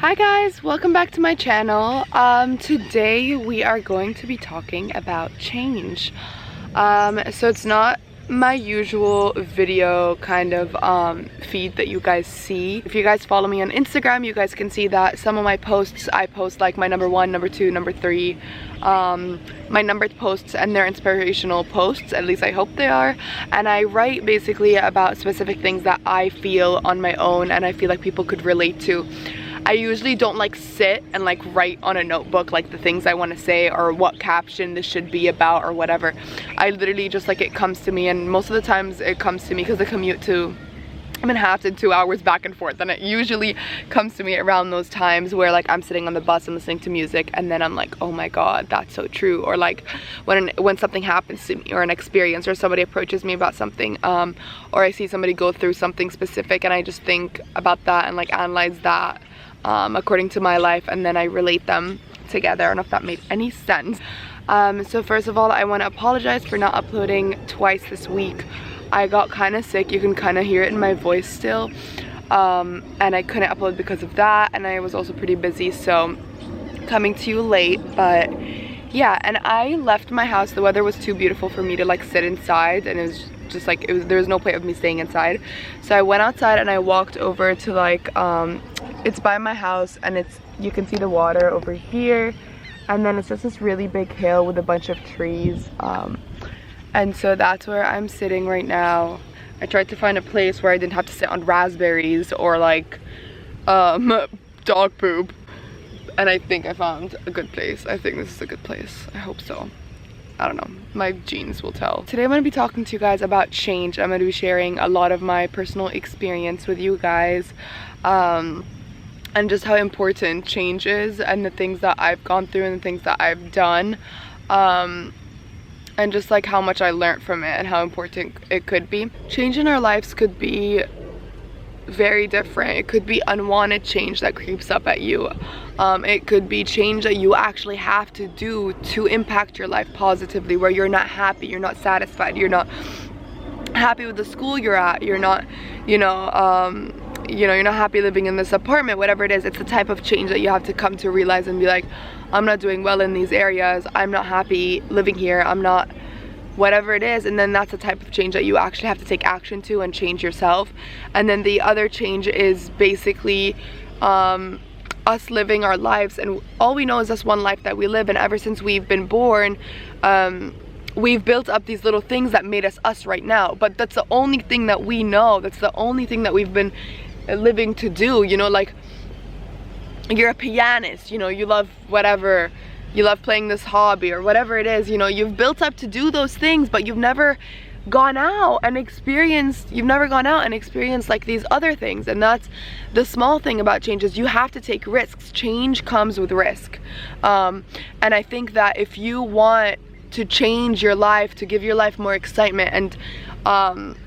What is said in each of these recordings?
Hi guys, welcome back to my channel. Today we are going to be talking about change. So it's not my usual video kind of feed that you guys see. If you guys follow me on Instagram, you guys can see that some of my posts, I post like my number 1, number 2, number 3, my numbered posts, and they're inspirational posts, at least I hope they are. And I write basically about specific things that I feel on my own and I feel like people could relate to. I usually don't like sit and like write on a notebook like the things I want to say or what caption this should be about or whatever. I literally just like it comes to me, and most of the times it comes to me because I commute to Manhattan 2 hours back and forth, and it usually comes to me around those times where like I'm sitting on the bus and listening to music, and then I'm like, oh my god, that's so true. Or like when something happens to me, or an experience, or somebody approaches me about something, or I see somebody go through something specific, and I just think about that and like analyze that according to my life, and then I relate them together. I don't know if that made any sense. So first of all, I want to apologize for not uploading twice this week. I got kind of sick, you can kind of hear it in my voice still, and I couldn't upload because of that, and I was also pretty busy, so coming to you late. But yeah, and I left my house. The weather was too beautiful for me to like sit inside, and it was just like there was no point of me staying inside, so I went outside and I walked over to like it's by my house, and you can see the water over here, and then it's just this really big hill with a bunch of trees, and so that's where I'm sitting right now. I tried to find a place where I didn't have to sit on raspberries or like dog poop, and I think I found a good place. I think this is a good place. I hope so. I don't know, my genes will tell. Today I'm going to be talking to you guys about change. I'm going to be sharing a lot of my personal experience with you guys, and just how important change is, and the things that I've gone through and the things that I've done, and just like how much I learned from it and how important it could be. Change in our lives could be very different. It could be unwanted change that creeps up at you. It could be change that you actually have to do to impact your life positively, where you're not happy, you're not satisfied, you're not happy with the school you're at, you're not, you're not happy living in this apartment, whatever it is. It's the type of change that you have to come to realize and be like, I'm not doing well in these areas, I'm not happy living here, I'm not, whatever it is. And then that's the type of change that you actually have to take action to and change yourself. And then the other change is basically us living our lives, and all we know is this one life that we live, and ever since we've been born, we've built up these little things that made us us right now, but that's the only thing that we know, that's the only thing that we've been living to do. You know, like you're a pianist, you know, you love whatever, you love playing this hobby or whatever it is, you know, you've built up to do those things, but you've never gone out and experienced like these other things. And that's the small thing about change, is you have to take risks. Change comes with risk, and I think that if you want to change your life, to give your life more excitement and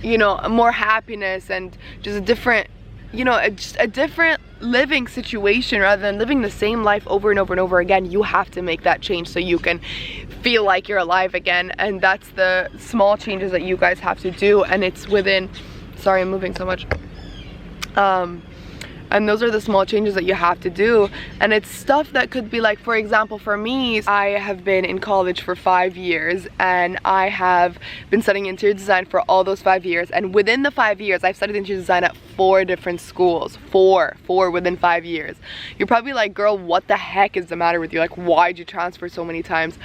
you know, more happiness, and just a different, you know, just a different living situation rather than living the same life over and over and over again, you have to make that change so you can feel like you're alive again. And that's the small changes that you guys have to do, and it's within, sorry I'm moving so much, and those are the small changes that you have to do. And it's stuff that could be like, for example, for me, I have been in college for 5 years, and I have been studying interior design for all those 5 years, and within the 5 years I've studied interior design at 4 different schools. Four within 5 years. You're probably like, girl, what the heck is the matter with you? Like, why'd you transfer so many times?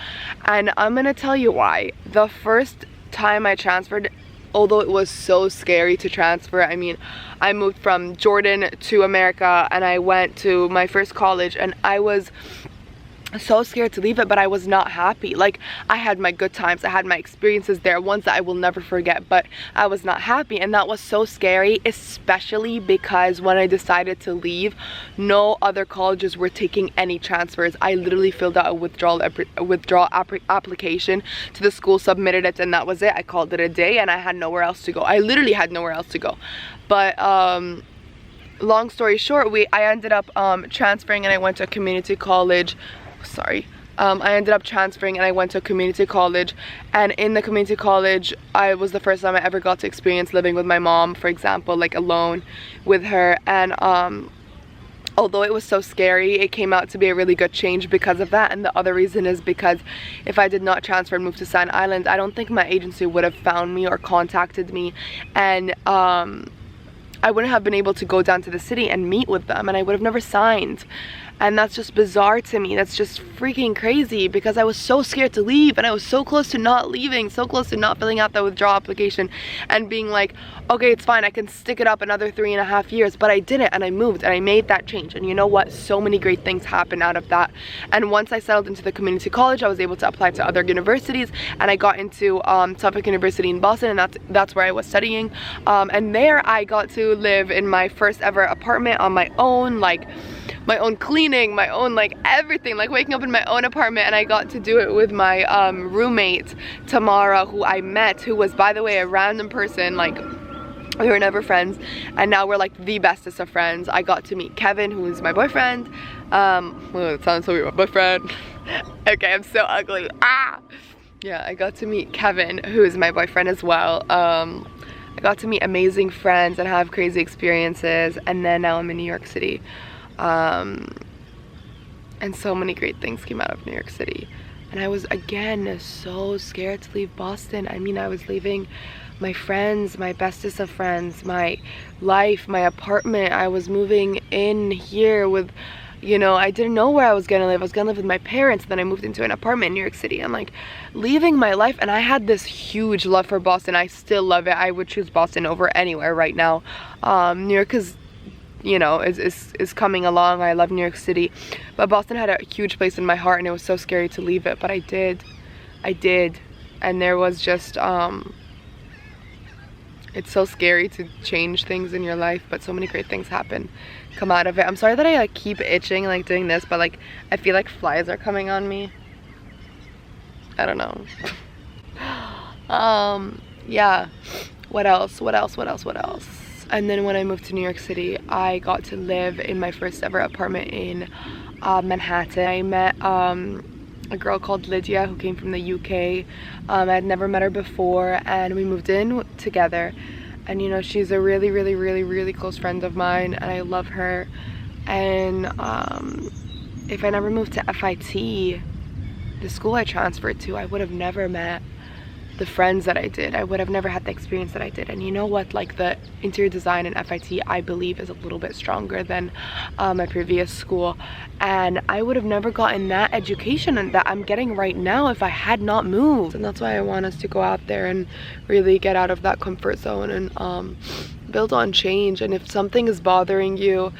And I'm gonna tell you why. The first time I transferred, although it was so scary to transfer, I mean, I moved from Jordan to America, and I went to my first college, and I was so scared to leave it, but I was not happy. Like, I had my good times, I had my experiences there, ones that I will never forget, but I was not happy, and that was so scary, especially because when I decided to leave, no other colleges were taking any transfers. I literally filled out a withdrawal application to the school, submitted it, and that was it. I called it a day, and I had nowhere else to go. I literally had nowhere else to go. But long story short, I ended up transferring, and I went to a community college. I ended up transferring, and I went to a community college, and in the community college I was the first time I ever got to experience living with my mom, for example, like alone with her. And although it was so scary, it came out to be a really good change because of that. And the other reason is because if I did not transfer and move to Staten Island, I don't think my agency would have found me or contacted me, and I wouldn't have been able to go down to the city and meet with them, and I would have never signed. And that's just bizarre to me. That's just freaking crazy, because I was so scared to leave, and I was so close to not leaving, so close to not filling out the withdrawal application and being like, okay, it's fine, I can stick it up another 3.5 years. But I didn't, and I moved, and I made that change. And you know what? So many great things happened out of that. And once I settled into the community college, I was able to apply to other universities, and I got into Suffolk University in Boston, and that's where I was studying. And there I got to live in my first ever apartment on my own, like my own cleaning, my own like everything, like waking up in my own apartment. And I got to do it with my roommate Tamara, who I met, who was, by the way, a random person. Like, we were never friends, and now we're like the bestest of friends. I got to meet Kevin, who is my boyfriend. Well, it sounds so weird, my boyfriend. Okay, I'm so ugly. Yeah, I got to meet Kevin, who is my boyfriend as well. I got to meet amazing friends and have crazy experiences, and then now I'm in New York City. And so many great things came out of New York City. And I was, again, so scared to leave Boston. I mean, I was leaving my friends, my bestest of friends, my life, my apartment. I was moving in here with, you know, I didn't know where I was gonna live. I was gonna live with my parents, then I moved into an apartment in New York City. I'm like leaving my life, and I had this huge love for Boston. I still love it. I would choose Boston over anywhere right now. New York is, you know, is coming along. I love New York City, but Boston had a huge place in my heart, and it was so scary to leave it, but I did. And there was just it's so scary to change things in your life, but so many great things come out of it. I'm sorry that I like keep itching like doing this, but like I feel like flies are coming on me. I don't know. Yeah, what else? And then when I moved to New York City, I got to live in my first ever apartment in Manhattan. I met a girl called Lydia who came from the UK. I had never met her before, and we moved in together. And you know, she's a really close friend of mine, and I love her. And if I never moved to FIT, the school I transferred to, I would have never met the friends that I did. I would have never had the experience that I did. And you know what, like the interior design in FIT, I believe, is a little bit stronger than my previous school, and I would have never gotten that education that I'm getting right now if I had not moved. And that's why I want us to go out there and really get out of that comfort zone and build on change. And if something is bothering you,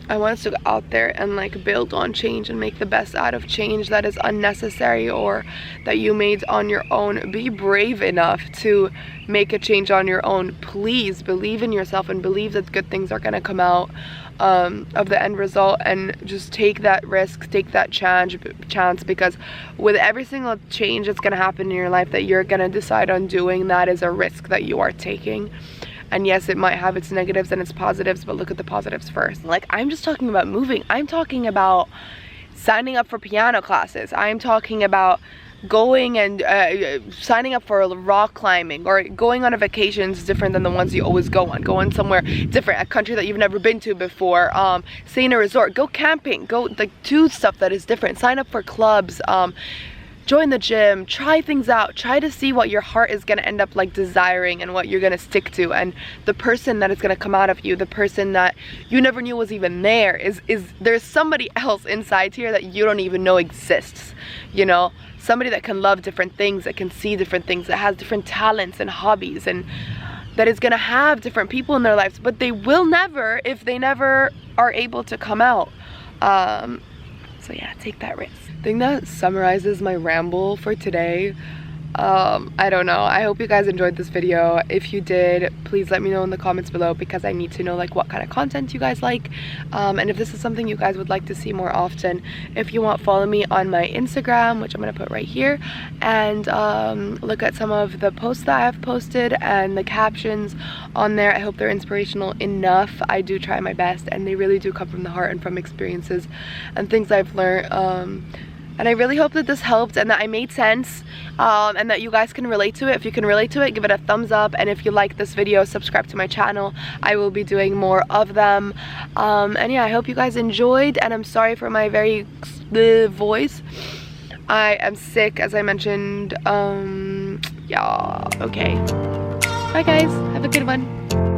I want us to go out there and like build on change and make the best out of change that is unnecessary or that you made on your own. Be brave enough to make a change on your own. Please believe in yourself and believe that good things are going to come out of the end result, and just take that risk, take that chance, because with every single change that's going to happen in your life that you're going to decide on doing, that is a risk that you are taking. And yes, it might have its negatives and its positives, but look at the positives first. Like, I'm just talking about moving. I'm talking about signing up for piano classes. I'm talking about going and signing up for rock climbing, or going on a vacation is different than the ones you always go on. Going somewhere different, a country that you've never been to before, stay in a resort, go camping, go like do stuff that is different, sign up for clubs, join the gym, try things out, try to see what your heart is going to end up like desiring and what you're going to stick to. And the person that is going to come out of you, the person that you never knew was even there, is there's somebody else inside here that you don't even know exists, you know, somebody that can love different things, that can see different things, that has different talents and hobbies, and that is going to have different people in their lives, but they will never if they never are able to come out. So yeah, take that risk. I think that summarizes my ramble for today. I don't know. I hope you guys enjoyed this video. If you did, please let me know in the comments below, because I need to know like what kind of content you guys like, and if this is something you guys would like to see more often. If you want, follow me on my Instagram, which I'm gonna put right here, and look at some of the posts that I've posted and the captions on there. I hope they're inspirational enough. I do try my best, and they really do come from the heart and from experiences and things I've learned And I really hope that this helped and that I made sense, and that you guys can relate to it. If you can relate to it, give it a thumbs up, and if you like this video, subscribe to my channel. I will be doing more of them. And yeah, I hope you guys enjoyed, and I'm sorry for my very voice. I am sick, as I mentioned. Yeah, okay. Bye guys, have a good one.